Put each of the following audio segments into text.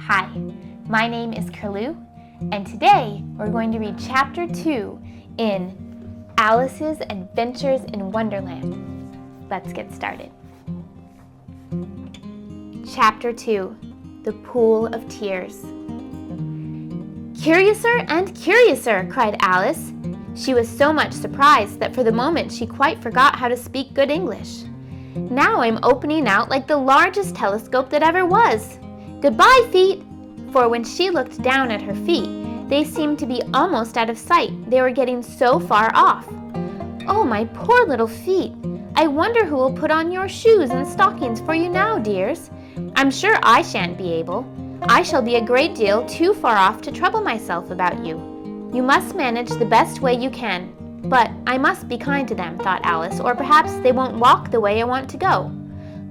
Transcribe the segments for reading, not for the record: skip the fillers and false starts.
Hi, my name is Curloo, and today we're going to read Chapter 2 in Alice's Adventures in Wonderland. Let's get started. Chapter 2, The Pool of Tears. "Curiouser and curiouser!" cried Alice. She was so much surprised that for the moment she quite forgot how to speak good English. "Now I'm opening out like the largest telescope that ever was. Goodbye, feet!" For when she looked down at her feet, they seemed to be almost out of sight. They were getting so far off. "Oh, my poor little feet! I wonder who will put on your shoes and stockings for you now, dears. I'm sure I shan't be able. I shall be a great deal too far off to trouble myself about you. You must manage the best way you can. But I must be kind to them," thought Alice, "or perhaps they won't walk the way I want to go.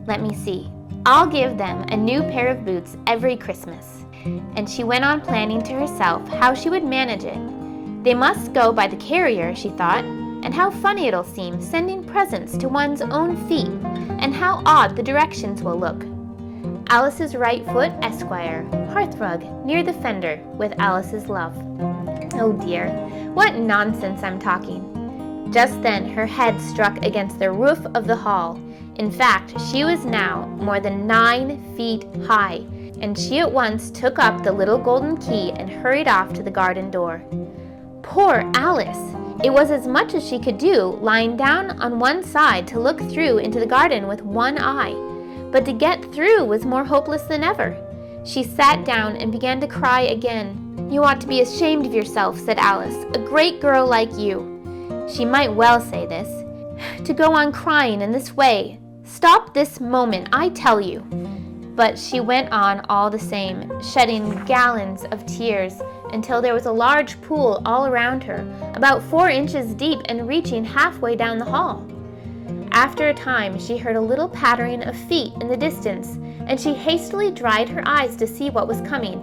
Let me see. I'll give them a new pair of boots every Christmas." And she went on planning to herself how she would manage it. They must go by the carrier, she thought, and how funny it'll seem sending presents to one's own feet, and how odd the directions will look. Alice's right foot, Esquire, hearthrug, near the fender, with Alice's love. Oh dear, what nonsense I'm talking. Just then her head struck against the roof of the hall. In fact, she was now more than 9 feet high, and she at once took up the little golden key and hurried off to the garden door. Poor Alice! It was as much as she could do, lying down on one side to look through into the garden with one eye. But to get through was more hopeless than ever. She sat down and began to cry again. "You ought to be ashamed of yourself," said Alice, "a great girl like you." She might well say this. "To go on crying in this way. Stop this moment, I tell you." But she went on all the same, shedding gallons of tears until there was a large pool all around her, about 4 inches deep and reaching halfway down the hall. After a time, she heard a little pattering of feet in the distance, and she hastily dried her eyes to see what was coming.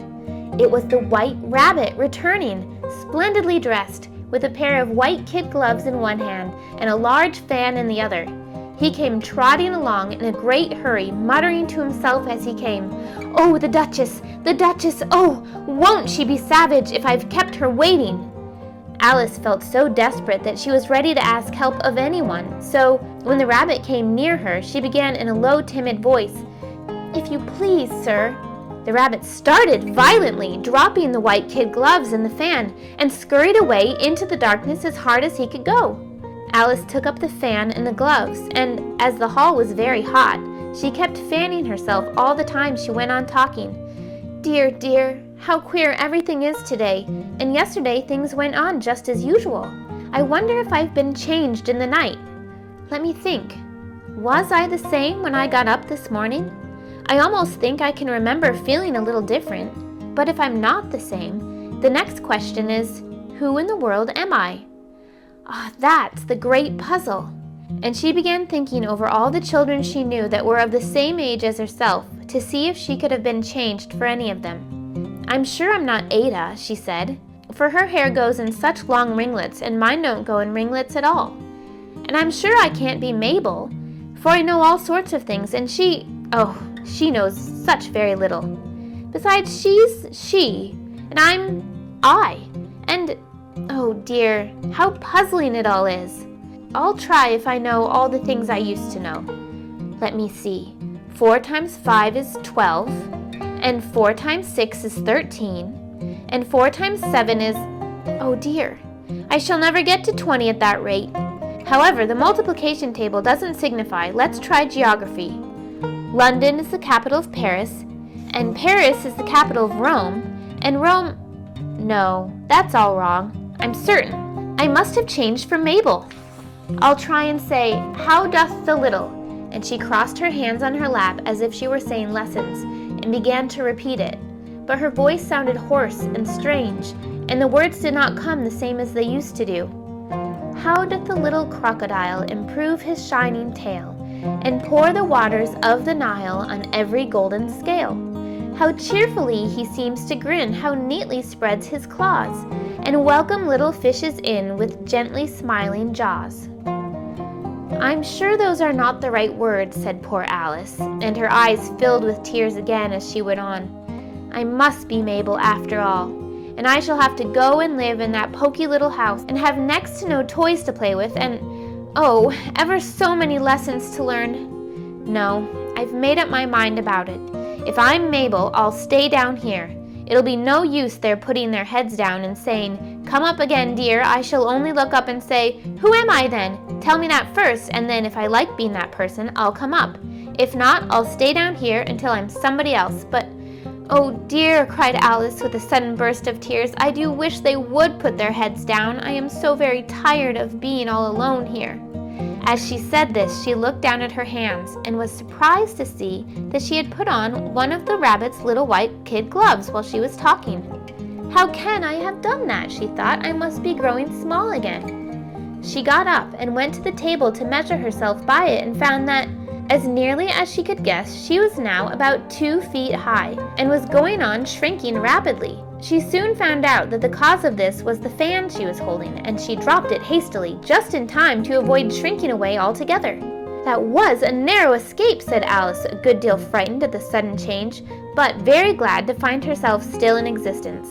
It was the White Rabbit returning, splendidly dressed, with a pair of white kid gloves in one hand and a large fan in the other. He came trotting along in a great hurry, muttering to himself as he came, "Oh, the Duchess! The Duchess! Oh, won't she be savage if I've kept her waiting!" Alice felt so desperate that she was ready to ask help of anyone, so when the rabbit came near her, she began in a low, timid voice, "If you please, sir." The rabbit started violently, dropping the white kid gloves and the fan, and scurried away into the darkness as hard as he could go. Alice took up the fan and the gloves, and as the hall was very hot, she kept fanning herself all the time she went on talking. "Dear, dear, how queer everything is today, and yesterday things went on just as usual. I wonder if I've been changed in the night. Let me think. Was I the same when I got up this morning? I almost think I can remember feeling a little different, but if I'm not the same, the next question is, who in the world am I? That's the great puzzle." And she began thinking over all the children she knew that were of the same age as herself, to see if she could have been changed for any of them. "I'm sure I'm not Ada," she said, "for her hair goes in such long ringlets, and mine don't go in ringlets at all. And I'm sure I can't be Mabel, for I know all sorts of things, and she knows such very little. Besides, she's she, and I'm I, and oh dear, how puzzling it all is. I'll try if I know all the things I used to know. Let me see. 4 times 5 is 12, and 4 times 6 is 13, and 4 times 7 is, oh dear, I shall never get to 20 at that rate. However, the multiplication table doesn't signify. Let's try geography. London is the capital of Paris, and Paris is the capital of Rome, and Rome... No, that's all wrong. I'm certain. I must have changed for Mabel. I'll try and say, how doth the little..." And she crossed her hands on her lap as if she were saying lessons, and began to repeat it. But her voice sounded hoarse and strange, and the words did not come the same as they used to do. "How doth the little crocodile improve his shining tail, and pour the waters of the Nile on every golden scale? How cheerfully he seems to grin, how neatly spreads his claws, and welcome little fishes in with gently smiling jaws." "I'm sure those are not the right words," said poor Alice, and her eyes filled with tears again as she went on. I must be Mabel after all, and I shall have to go and live in that poky little house and have next to no toys to play with and, oh, ever so many lessons to learn. No, I've made up my mind about it. If I'm Mabel, I'll stay down here. It'll be no use their putting their heads down and saying, 'Come up again, dear.' I shall only look up and say, 'Who am I then? Tell me that first, and then if I like being that person, I'll come up. If not, I'll stay down here until I'm somebody else. But, oh dear," cried Alice with a sudden burst of tears, "I do wish they would put their heads down. I am so very tired of being all alone here." As she said this, she looked down at her hands and was surprised to see that she had put on one of the rabbit's little white kid gloves while she was talking. "How can I have done that?" she thought. "I must be growing small again." She got up and went to the table to measure herself by it and found that, as nearly as she could guess, she was now about 2 feet high and was going on shrinking rapidly. She soon found out that the cause of this was the fan she was holding, and she dropped it hastily, just in time to avoid shrinking away altogether. "That was a narrow escape," said Alice, a good deal frightened at the sudden change, but very glad to find herself still in existence.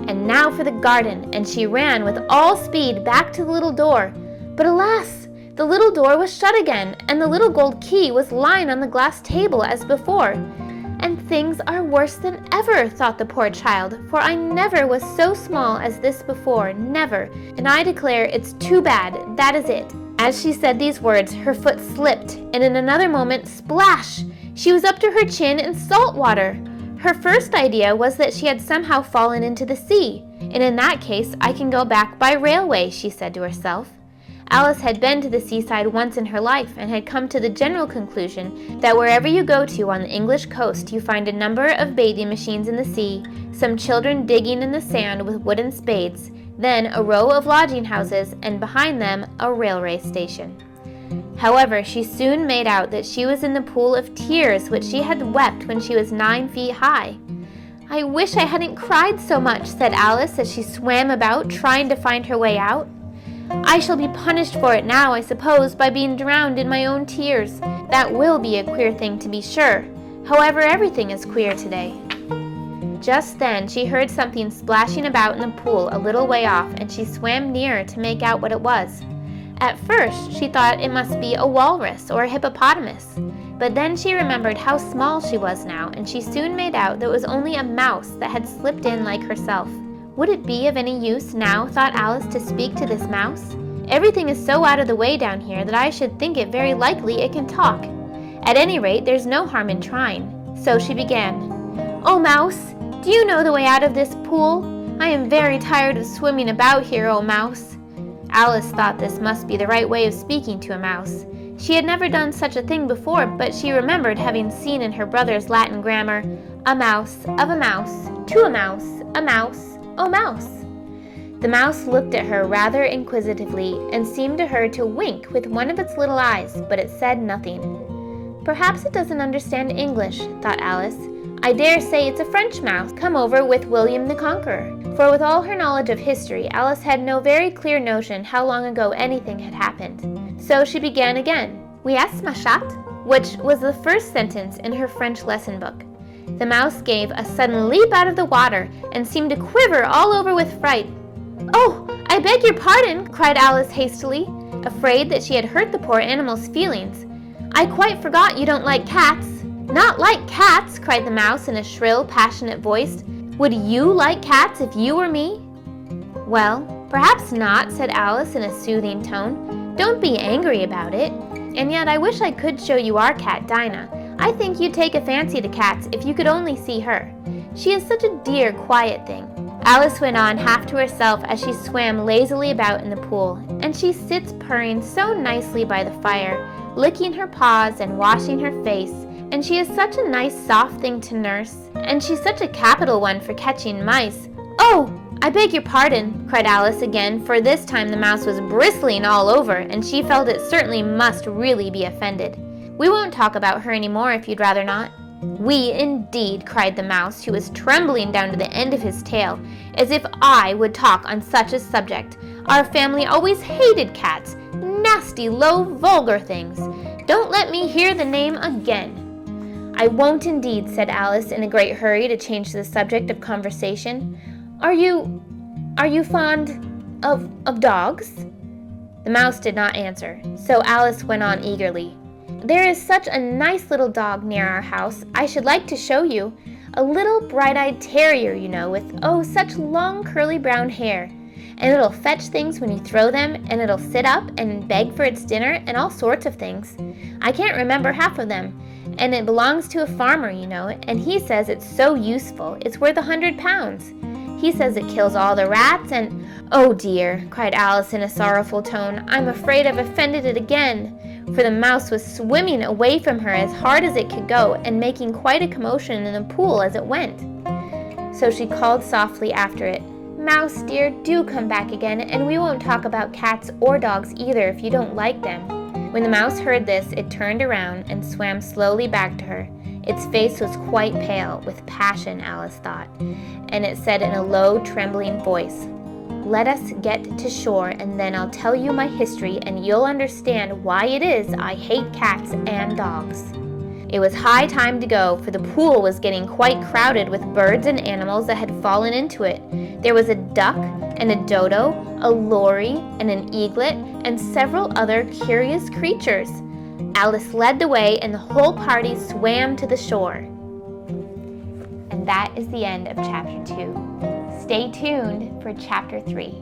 "And now for the garden," and she ran with all speed back to the little door. But alas! The little door was shut again, and the little gold key was lying on the glass table as before. "And things are worse than ever," thought the poor child, "for I never was so small as this before, never, and I declare it's too bad, that is it." As she said these words, her foot slipped, and in another moment, splash! She was up to her chin in salt water. Her first idea was that she had somehow fallen into the sea, and in that case I can go back by railway, she said to herself. Alice had been to the seaside once in her life and had come to the general conclusion that wherever you go to on the English coast you find a number of bathing machines in the sea, some children digging in the sand with wooden spades, then a row of lodging houses, and behind them a railway station. However, she soon made out that she was in the pool of tears which she had wept when she was 9 feet high. "I wish I hadn't cried so much," said Alice as she swam about trying to find her way out. "I shall be punished for it now, I suppose, by being drowned in my own tears. That will be a queer thing, to be sure. However, everything is queer today." Just then she heard something splashing about in the pool a little way off, and she swam nearer to make out what it was. At first she thought it must be a walrus or a hippopotamus, but then she remembered how small she was now, and she soon made out that it was only a mouse that had slipped in like herself. Would it be of any use now, thought Alice, to speak to this mouse? Everything is so out of the way down here that I should think it very likely it can talk. At any rate, there's no harm in trying. So she began, "Oh, mouse, do you know the way out of this pool? I am very tired of swimming about here, oh mouse." Alice thought this must be the right way of speaking to a mouse. She had never done such a thing before, but she remembered having seen in her brother's Latin grammar, "A mouse, of a mouse, to a mouse, oh mouse." The mouse looked at her rather inquisitively and seemed to her to wink with one of its little eyes, but it said nothing. "Perhaps it doesn't understand English," thought Alice. "I dare say it's a French mouse come over with William the Conqueror." For with all her knowledge of history, Alice had no very clear notion how long ago anything had happened. So she began again, "Oui, est, ma chatte," which was the first sentence in her French lesson book. The mouse gave a sudden leap out of the water and seemed to quiver all over with fright. "Oh, I beg your pardon," cried Alice hastily, afraid that she had hurt the poor animal's feelings. "I quite forgot you don't like cats." "Not like cats!" cried the mouse in a shrill, passionate voice. "Would you like cats if you were me?" "Well, perhaps not," said Alice in a soothing tone. "Don't be angry about it. And yet I wish I could show you our cat, Dinah. I think you'd take a fancy to cats if you could only see her. She is such a dear, quiet thing." Alice went on half to herself as she swam lazily about in the pool, "And she sits purring so nicely by the fire, licking her paws and washing her face, and she is such a nice soft thing to nurse, and she's such a capital one for catching mice." "Oh, I beg your pardon," cried Alice again, for this time the mouse was bristling all over, and she felt it certainly must really be offended. "We won't talk about her any more if you'd rather not." "We, indeed," cried the mouse, who was trembling down to the end of his tail, "as if I would talk on such a subject. Our family always hated cats, nasty, low, vulgar things. Don't let me hear the name again." "I won't indeed," said Alice in a great hurry to change the subject of conversation. Are you fond of dogs?" The mouse did not answer, so Alice went on eagerly. "There is such a nice little dog near our house. I should like to show you. A little bright-eyed terrier, you know, with, oh, such long curly brown hair. And it'll fetch things when you throw them, and it'll sit up and beg for its dinner, and all sorts of things. I can't remember half of them. And it belongs to a farmer, you know, and he says it's so useful, it's worth £100. He says it kills all the rats and—" "Oh dear," cried Alice in a sorrowful tone, "I'm afraid I've offended it again." For the mouse was swimming away from her as hard as it could go, and making quite a commotion in the pool as it went. So she called softly after it, "Mouse dear, do come back again, and we won't talk about cats or dogs either if you don't like them." When the mouse heard this, it turned around and swam slowly back to her. Its face was quite pale, with passion, Alice thought, and it said in a low, trembling voice, "Let us get to shore, and then I'll tell you my history, and you'll understand why it is I hate cats and dogs." It was high time to go, for the pool was getting quite crowded with birds and animals that had fallen into it. There was a duck and a dodo, a lory and an eaglet, and several other curious creatures. Alice led the way, and the whole party swam to the shore. And that is the end of Chapter 2. Stay tuned for Chapter 3.